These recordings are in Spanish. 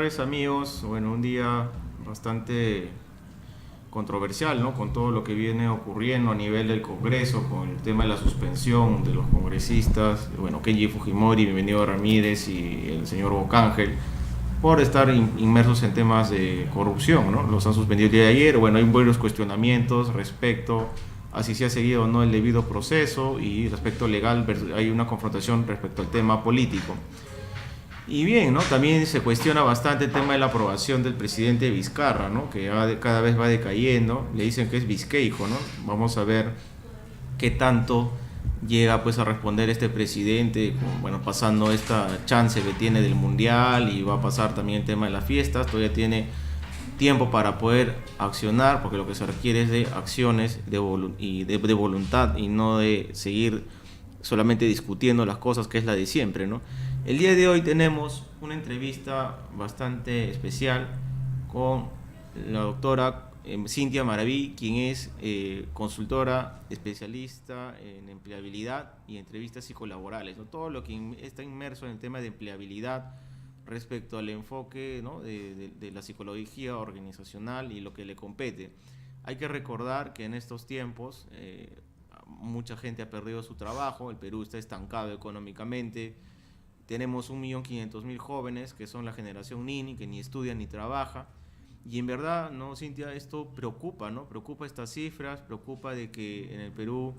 tardes, amigos. Bueno, un día bastante controversial, ¿no? Con todo lo que viene ocurriendo a nivel del Congreso, con el tema de la suspensión de los congresistas, bueno, Kenji Fujimori, Bienvenido Ramírez y el señor Bocángel, por estar inmersos en temas de corrupción, ¿no? Los han suspendido el día de ayer. Bueno, hay varios cuestionamientos respecto a si se ha seguido o no el debido proceso, y respecto legal hay una confrontación respecto al tema político. Y bien, ¿no? También se cuestiona bastante el tema de la aprobación del presidente Vizcarra, ¿no? Que cada vez va decayendo. Le dicen que es vizqueijo, ¿no? Vamos a ver qué tanto llega pues a responder este presidente, bueno, pasando esta chance que tiene del mundial, y va a pasar también el tema de las fiestas. Todavía tiene tiempo para poder accionar, porque lo que se requiere es de acciones de voluntad, y no de seguir solamente discutiendo las cosas, que es la de siempre, ¿no? El día de hoy tenemos una entrevista bastante especial con la doctora Cintia Maraví, quien es consultora especialista en empleabilidad y entrevistas psicolaborales, ¿no? Todo lo que está inmerso en el tema de empleabilidad respecto al enfoque, ¿no? de la psicología organizacional y lo que le compete. Hay que recordar que en estos tiempos mucha gente ha perdido su trabajo, el Perú está estancado económicamente, tenemos 1.500.000 jóvenes que son la generación Nini, que ni estudia ni trabaja, y en verdad, ¿no, Cintia? Esto preocupa, ¿no? Preocupa estas cifras, preocupa de que en el Perú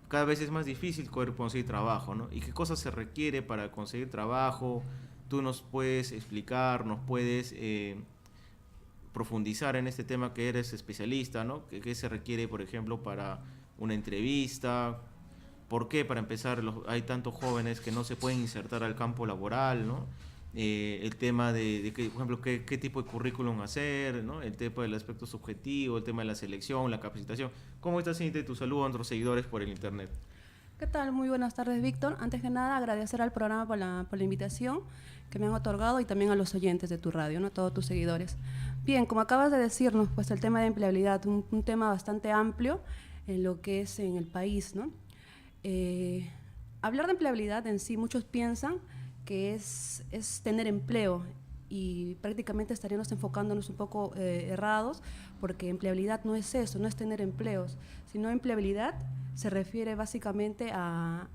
cada vez es más difícil poder conseguir trabajo, ¿no? ¿Y qué cosas se requiere para conseguir trabajo? Tú nos puedes explicar, nos puedes profundizar en este tema, que eres especialista, ¿no? ¿Qué se requiere, por ejemplo, para una entrevista? ¿Por qué, para empezar, hay tantos jóvenes que no se pueden insertar al campo laboral, ¿no? El tema de que, por ejemplo, qué tipo de currículum hacer, ¿no? El tema del aspecto subjetivo, el tema de la selección, la capacitación. ¿Cómo estás, Cintia? Tu saludo a nuestros seguidores por el internet. ¿Qué tal? Muy buenas tardes, Víctor. Antes que nada, agradecer al programa por la invitación que me han otorgado, y también a los oyentes de tu radio, ¿no? A todos tus seguidores. Bien, como acabas de decirnos, pues el tema de empleabilidad, un tema bastante amplio en lo que es en el país, ¿no? Hablar de empleabilidad en sí, muchos piensan que es tener empleo, y prácticamente estaríamos enfocándonos un poco errados, porque empleabilidad no es eso, no es tener empleos, sino empleabilidad se refiere básicamente a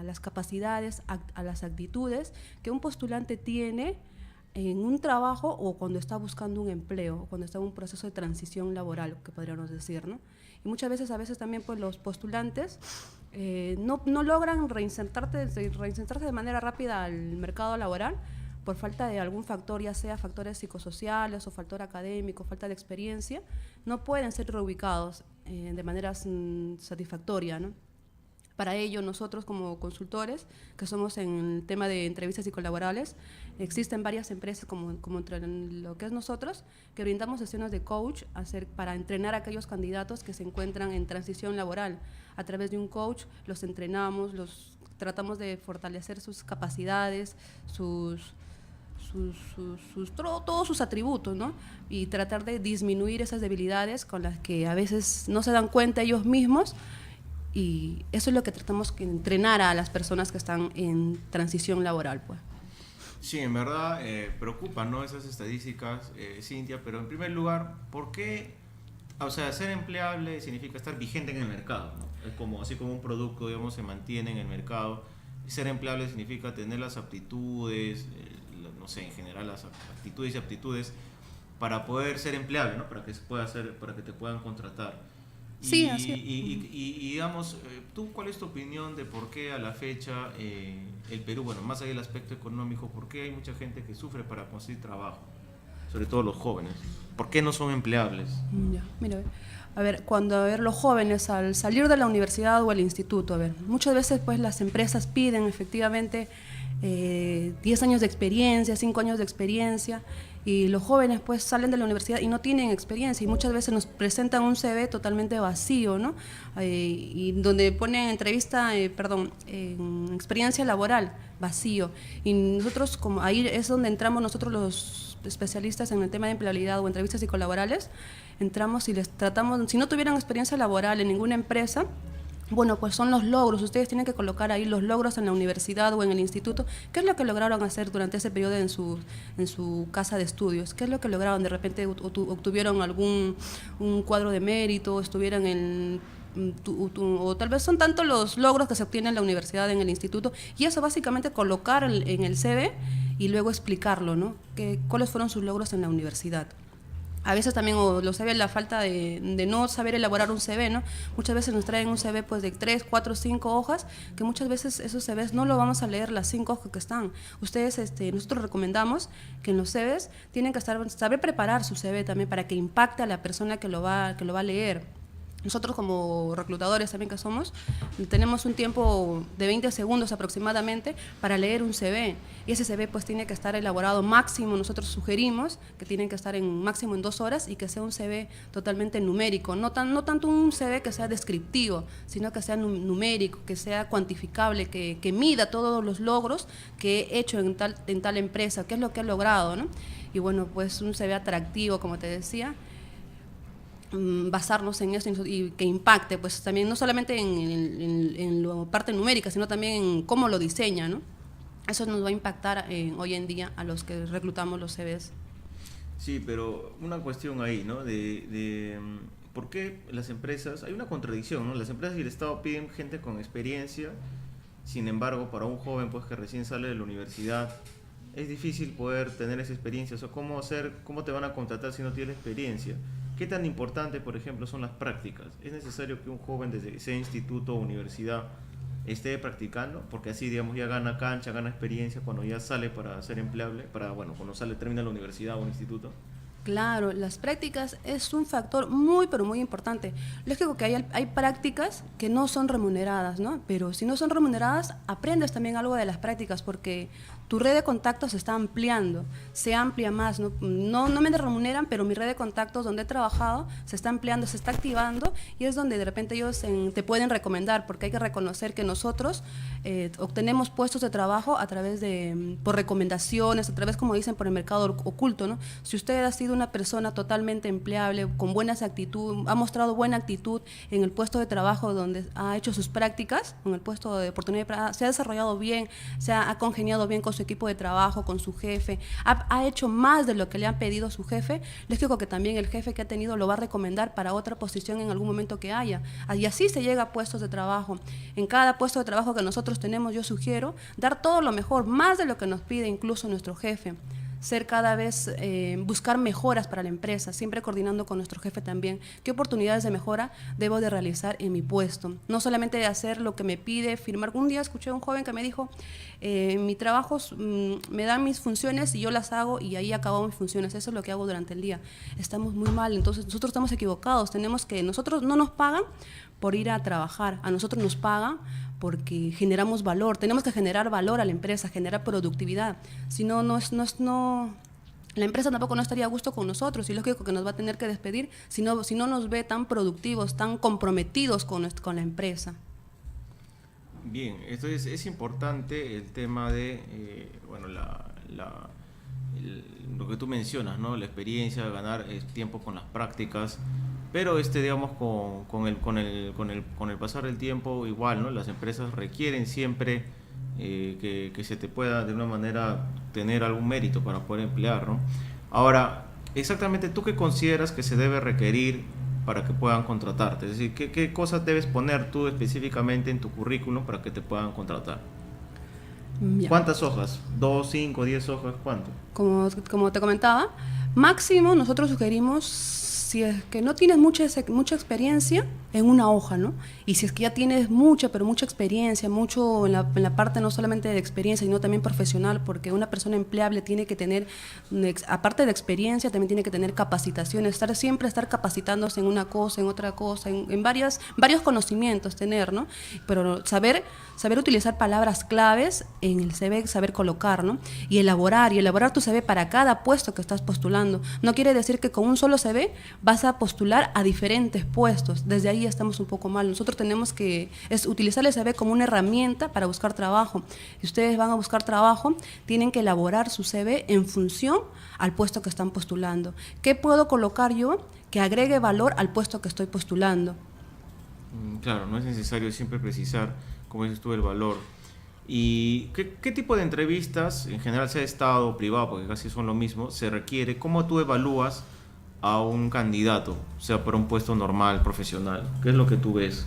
las capacidades, a las actitudes que un postulante tiene en un trabajo, o cuando está buscando un empleo, o cuando está en un proceso de transición laboral, que podríamos decir, ¿no? Y muchas veces, también, pues los postulantes no logran reinsertarse de manera rápida al mercado laboral, por falta de algún factor, ya sea factores psicosociales o factor académico, falta de experiencia. No pueden ser reubicados de manera satisfactoria, ¿no? Para ello, nosotros como consultores, que somos en el tema de entrevistas psicolaborales, existen varias empresas como entre lo que es nosotros, que brindamos sesiones de coach para entrenar a aquellos candidatos que se encuentran en transición laboral. A través de un coach los entrenamos, tratamos de fortalecer sus capacidades, todos sus atributos, ¿no? Y tratar de disminuir esas debilidades con las que a veces no se dan cuenta ellos mismos. Y eso es lo que tratamos de entrenar a las personas que están en transición laboral, pues. Sí, en verdad preocupan, ¿no? Esas estadísticas, Cintia, pero en primer lugar, ¿por qué? O sea, ser empleable significa estar vigente en el mercado, ¿no? Es así como un producto, digamos, se mantiene en el mercado. Ser empleable significa tener las aptitudes, no sé, en general las actitudes y aptitudes para poder ser empleable, ¿no? Para que te puedan contratar. Sí, así es. Y digamos, ¿tú cuál es tu opinión de por qué a la fecha el Perú, bueno, más allá del aspecto económico, por qué hay mucha gente que sufre para conseguir trabajo? Sobre todo los jóvenes. ¿Por qué no son empleables? Ya, mira, cuando los jóvenes al salir de la universidad o el instituto, muchas veces pues las empresas piden efectivamente 10 años de experiencia, 5 años de experiencia, y los jóvenes pues salen de la universidad y no tienen experiencia, y muchas veces nos presentan un CV totalmente vacío, ¿no? Y donde ponen experiencia laboral, vacío. Y nosotros, como ahí es donde entramos nosotros los especialistas en el tema de empleabilidad o entrevistas psicolaborales, entramos y les tratamos, si no tuvieran experiencia laboral en ninguna empresa, Bueno, pues son los logros. Ustedes tienen que colocar ahí los logros en la universidad o en el instituto. ¿Qué es lo que lograron hacer durante ese periodo en su casa de estudios? ¿Qué es lo que lograron? De repente obtuvieron algún un cuadro de mérito, estuvieron en o tal vez son tantos los logros que se obtienen en la universidad, en el instituto, y eso básicamente colocar en el CV y luego explicarlo, ¿no? ¿Cuáles fueron sus logros en la universidad? A veces también lo se ve la falta de no saber elaborar un CV, ¿no? Muchas veces nos traen un CV pues de 3, 4, 5 hojas, que muchas veces esos CVs no lo vamos a leer las 5 hojas que están. Ustedes, nosotros recomendamos que en los CVs tienen que saber preparar su CV también para que impacte a la persona que lo va a leer. Nosotros como reclutadores también que somos, tenemos un tiempo de 20 segundos aproximadamente para leer un CV. Y ese CV pues tiene que estar elaborado máximo, nosotros sugerimos que tienen que estar máximo en 2 horas y que sea un CV totalmente numérico. No tanto un CV que sea descriptivo, sino que sea numérico, que sea cuantificable, que mida todos los logros que he hecho en tal empresa, qué es lo que he logrado, ¿no? Y bueno, pues un CV atractivo, como te decía, basarnos en eso y que impacte, pues también no solamente en la parte numérica, sino también en cómo lo diseña, ¿no? Eso nos va a impactar hoy en día a los que reclutamos los CVs. Sí, pero una cuestión ahí, ¿no? ¿Por qué las empresas, hay una contradicción, ¿no? Las empresas y el Estado piden gente con experiencia, sin embargo, para un joven pues que recién sale de la universidad, es difícil poder tener esa experiencia. O sea, ¿cómo te van a contratar si no tienes experiencia? ¿Qué tan importante, por ejemplo, son las prácticas? ¿Es necesario que un joven desde que sea instituto o universidad esté practicando? Porque así, digamos, ya gana cancha, gana experiencia cuando ya sale para ser empleable, cuando termina la universidad o el instituto. Claro, las prácticas es un factor muy, pero muy importante. Lógico que hay prácticas que no son remuneradas, ¿no? Pero si no son remuneradas, aprendes también algo de las prácticas porque tu red de contactos se está ampliando, se amplia más, ¿no? No me remuneran, pero mi red de contactos donde he trabajado se está ampliando, se está activando y es donde de repente ellos te pueden recomendar, porque hay que reconocer que nosotros obtenemos puestos de trabajo a través por recomendaciones, a través, como dicen, por el mercado oculto, ¿no? Si usted ha sido una persona totalmente empleable, con buenas actitudes, ha mostrado buena actitud en el puesto de trabajo donde ha hecho sus prácticas, en el puesto de oportunidad, se ha desarrollado bien, ha congeniado bien con su equipo de trabajo, con su jefe, ha hecho más de lo que le han pedido su jefe, les digo que también el jefe que ha tenido lo va a recomendar para otra posición en algún momento que haya. Y así se llega a puestos de trabajo. En cada puesto de trabajo que nosotros tenemos, yo sugiero dar todo lo mejor, más de lo que nos pide incluso nuestro jefe. Ser cada vez, buscar mejoras para la empresa, siempre coordinando con nuestro jefe también, qué oportunidades de mejora debo de realizar en mi puesto. No solamente de hacer lo que me pide, firmar. Un día escuché a un joven que me dijo, mi trabajo me dan mis funciones y yo las hago y ahí acabo mis funciones, eso es lo que hago durante el día. Estamos muy mal, entonces nosotros estamos equivocados, nosotros no nos pagan por ir a trabajar, a nosotros nos pagan porque generamos valor, tenemos que generar valor a la empresa, generar productividad, si no, la empresa tampoco no estaría a gusto con nosotros y lógico que nos va a tener que despedir si no nos ve tan productivos, tan comprometidos con la empresa. Bien, entonces es importante el tema de, lo que tú mencionas, ¿no? La experiencia, ganar tiempo con las prácticas, pero digamos, con el pasar del tiempo, igual, ¿no? Las empresas requieren siempre que se te pueda de una manera tener algún mérito para poder emplear, ¿no? Ahora, exactamente, ¿tú qué consideras que se debe requerir para que puedan contratarte? Es decir, ¿qué cosas debes poner tú específicamente en tu currículum para que te puedan contratar? Ya. ¿Cuántas hojas? ¿2, 5, 10 hojas? ¿Cuánto? Como te comentaba, máximo nosotros sugerimos, si es que no tienes mucha experiencia, en una hoja, ¿no? Y si es que ya tienes mucha experiencia, mucho en la parte no solamente de experiencia, sino también profesional, porque una persona empleable tiene que tener, aparte de experiencia, también tiene que tener capacitaciones, siempre estar capacitándose en una cosa, en otra cosa, en varios conocimientos tener, ¿no? Pero saber utilizar palabras claves en el CV, saber colocar, ¿no? Y elaborar tu CV para cada puesto que estás postulando. No quiere decir que con un solo CV vas a postular a diferentes puestos. Desde ahí estamos un poco mal. Nosotros tenemos que utilizar el CV como una herramienta para buscar trabajo. Si ustedes van a buscar trabajo, tienen que elaborar su CV en función al puesto que están postulando. ¿Qué puedo colocar yo que agregue valor al puesto que estoy postulando? Claro, no es necesario siempre precisar, como dices tú, el valor. ¿Y qué tipo de entrevistas, en general sea Estado o privado, porque casi son lo mismo, se requiere? ¿Cómo tú evalúas a un candidato, sea para un puesto normal, profesional? ¿Qué es lo que tú ves?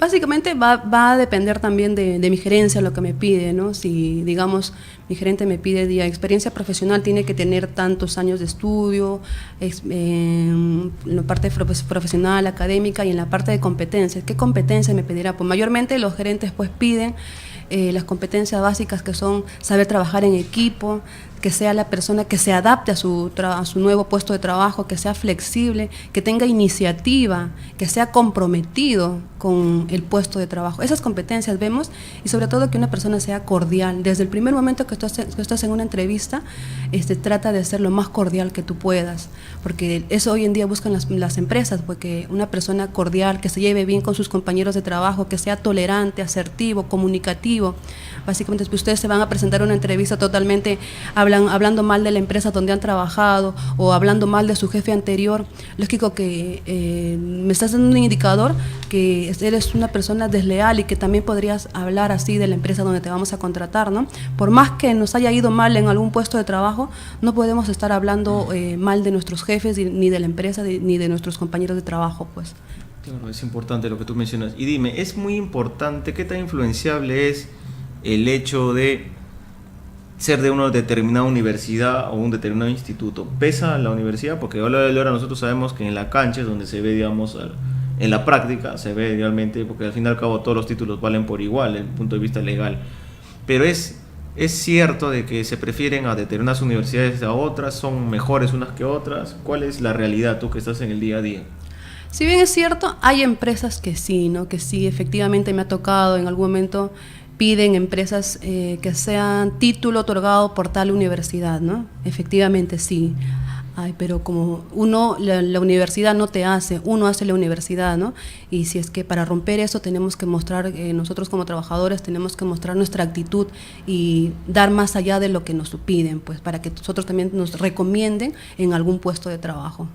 Básicamente va a depender también de mi gerencia, lo que me pide, ¿no? Si, digamos, mi gerente me pide experiencia profesional, tiene que tener tantos años de estudio, en la parte profesional, académica y en la parte de competencias. ¿Qué competencias me pedirá? Pues mayormente los gerentes pues piden las competencias básicas, que son saber trabajar en equipo, que sea la persona que se adapte a su nuevo puesto de trabajo, que sea flexible, que tenga iniciativa, que sea comprometido con el puesto de trabajo. Esas competencias vemos, y sobre todo que una persona sea cordial. Desde el primer momento que tú estás en una entrevista, trata de ser lo más cordial que tú puedas, porque eso hoy en día buscan las empresas, porque una persona cordial, que se lleve bien con sus compañeros de trabajo, que sea tolerante, asertivo, comunicativo. Básicamente, ustedes se van a presentar una entrevista totalmente hablando mal de la empresa donde han trabajado o hablando mal de su jefe anterior. Lógico que me estás dando un indicador que eres una persona desleal y que también podrías hablar así de la empresa donde te vamos a contratar, ¿no? Por más que nos haya ido mal en algún puesto de trabajo, no podemos estar hablando mal de nuestros jefes, ni de la empresa, ni de nuestros compañeros de trabajo, pues. Claro, es importante lo que tú mencionas. Y dime, es muy importante, ¿qué tan influenciable es el hecho de ser de una determinada universidad o un determinado instituto? ¿Pesa la universidad? Porque ahora nosotros sabemos que en la cancha es donde se ve, digamos, en la práctica se ve realmente, porque al fin y al cabo todos los títulos valen por igual desde el punto de vista legal. Pero es cierto de que se prefieren a determinadas universidades a otras, son mejores unas que otras. ¿Cuál es la realidad, tú que estás en el día a día? Si bien es cierto, hay empresas que sí, ¿no? Que sí, efectivamente me ha tocado en algún momento. Piden empresas que sean título otorgado por tal universidad, ¿no? Efectivamente, sí. Ay, pero como la universidad no te hace, uno hace la universidad, ¿no? Y si es que para romper eso tenemos que mostrar, nosotros como trabajadores tenemos que mostrar nuestra actitud y dar más allá de lo que nos piden, pues, para que nosotros también nos recomienden en algún puesto de trabajo.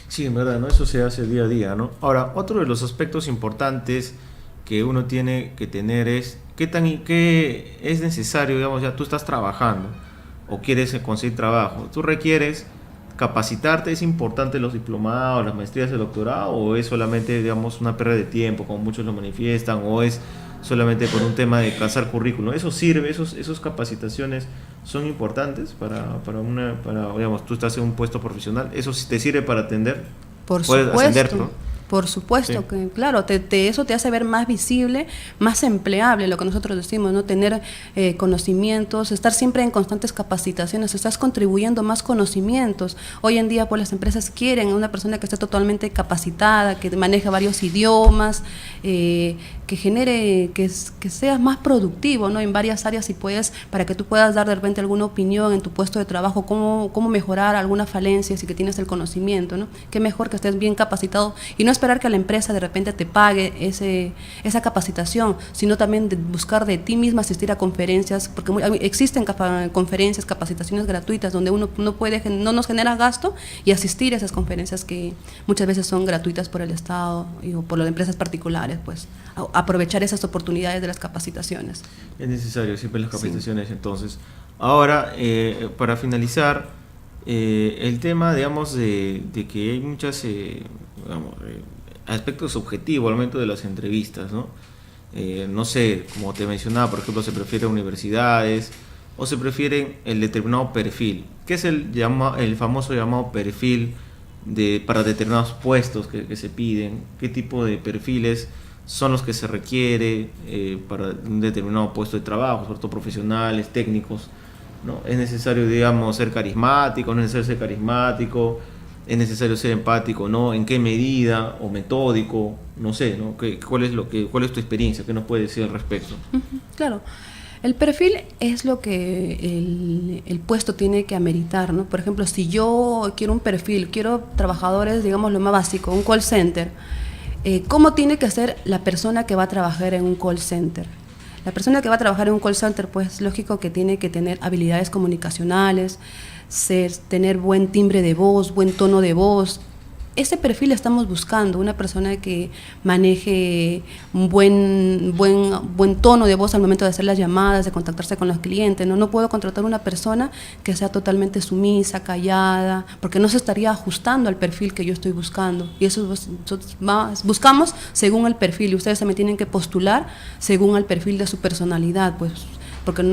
Sí, en verdad, ¿no? Eso se hace día a día, ¿no? Ahora, otro de los aspectos importantes que uno tiene que tener es qué es necesario, digamos, ya tú estás trabajando o quieres conseguir trabajo, tú requieres capacitarte. ¿Es importante los diplomados, las maestrías, el doctorado, o es solamente, digamos, una pérdida de tiempo, como muchos lo manifiestan, o es solamente por un tema de cazar currículum? ¿Eso sirve? ¿Esos capacitaciones son importantes para digamos, tú estás en un puesto profesional? ¿Eso te sirve para atender? Por ¿Puedes supuesto. ascender, ¿no? Por supuesto, Sí. que claro, eso te hace ver más visible, más empleable, lo que nosotros decimos, ¿no? Tener conocimientos, estar siempre en constantes capacitaciones, estás contribuyendo más conocimientos. Hoy en día, pues, las empresas quieren una persona que esté totalmente capacitada, que maneje varios idiomas, que genere, que seas más productivo, ¿no? En varias áreas, si puedes, para que tú puedas dar de repente alguna opinión en tu puesto de trabajo, cómo mejorar alguna falencia, si que tienes el conocimiento, ¿no? Qué mejor que estés bien capacitado y no esperar que la empresa de repente te pague esa capacitación, sino también de buscar de ti misma asistir a conferencias, porque existen conferencias, capacitaciones gratuitas donde uno no nos genera gasto, y asistir a esas conferencias que muchas veces son gratuitas por el Estado o por las empresas particulares, pues aprovechar esas oportunidades de las capacitaciones. Es necesario siempre las capacitaciones, sí. Entonces, ahora, para finalizar, el tema, digamos, de que hay muchas aspectos subjetivos al momento de las entrevistas, ¿no? No sé, como te mencionaba, por ejemplo, se prefieren universidades o se prefieren el determinado perfil. ¿Qué es el famoso llamado perfil para determinados puestos que se piden? ¿Qué tipo de perfiles son los que se requiere para un determinado puesto de trabajo, sobre todo profesionales, técnicos, ¿no? ¿Es necesario, digamos, ser carismático? ¿No es necesario ser carismático? ¿Es necesario ser empático? ¿No? ¿En qué medida? ¿O metódico? No sé, ¿no? ¿Cuál es tu experiencia? ¿Qué nos puedes decir al respecto? Claro. El perfil es lo que el puesto tiene que ameritar, ¿no? Por ejemplo, si yo quiero un perfil, quiero trabajadores, digamos, lo más básico, un call center. ¿Cómo tiene que ser la persona que va a trabajar en un call center? La persona que va a trabajar en un call center, pues lógico que tiene que tener habilidades comunicacionales, tener buen timbre de voz, buen tono de voz. ese perfil estamos buscando, una persona que maneje un buen tono de voz al momento de hacer las llamadas, de contactarse con los clientes. No puedo contratar una persona que sea totalmente sumisa, callada, porque no se estaría ajustando al perfil que yo estoy buscando. Y eso buscamos según el perfil, y ustedes también tienen que postular según el perfil de su personalidad, pues. Porque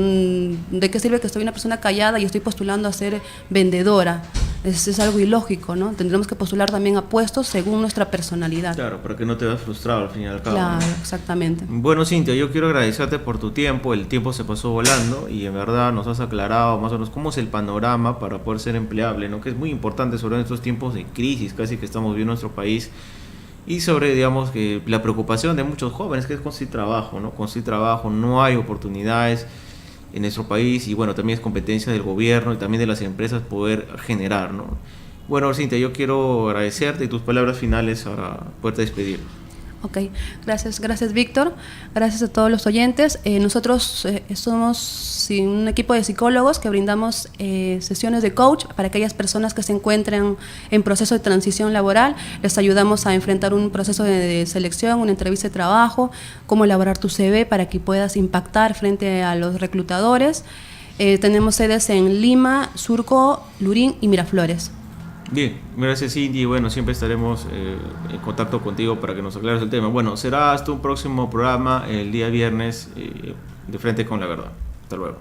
¿de qué sirve que estoy una persona callada y estoy postulando a ser vendedora? Es algo ilógico, ¿no? Tendremos que postular también a puestos según nuestra personalidad. Claro, para que no te veas frustrado al fin y al cabo. Claro, ¿no? exactamente. Bueno, Cintia, yo quiero agradecerte por tu tiempo. El tiempo se pasó volando y en verdad nos has aclarado más o menos cómo es el panorama para poder ser empleable, ¿no? Que es muy importante sobre estos tiempos de crisis casi que estamos viviendo en nuestro país. Y sobre, digamos, que la preocupación de muchos jóvenes, que es conseguir trabajo, ¿no? Conseguir trabajo, no hay oportunidades en nuestro país, y bueno, también es competencia del gobierno y también de las empresas poder generar, ¿no? Bueno, Cintia, yo quiero agradecerte y tus palabras finales para poderte despedir. Ok, gracias Víctor, gracias a todos los oyentes. Nosotros somos un equipo de psicólogos que brindamos sesiones de coach para aquellas personas que se encuentran en proceso de transición laboral. Les ayudamos a enfrentar un proceso de selección, una entrevista de trabajo, cómo elaborar tu CV para que puedas impactar frente a los reclutadores. Tenemos sedes en Lima, Surco, Lurín y Miraflores. Bien, gracias Cindy. Bueno, siempre estaremos en contacto contigo para que nos aclares el tema. Bueno, será hasta un próximo programa el día viernes de Frente con la Verdad. Hasta luego.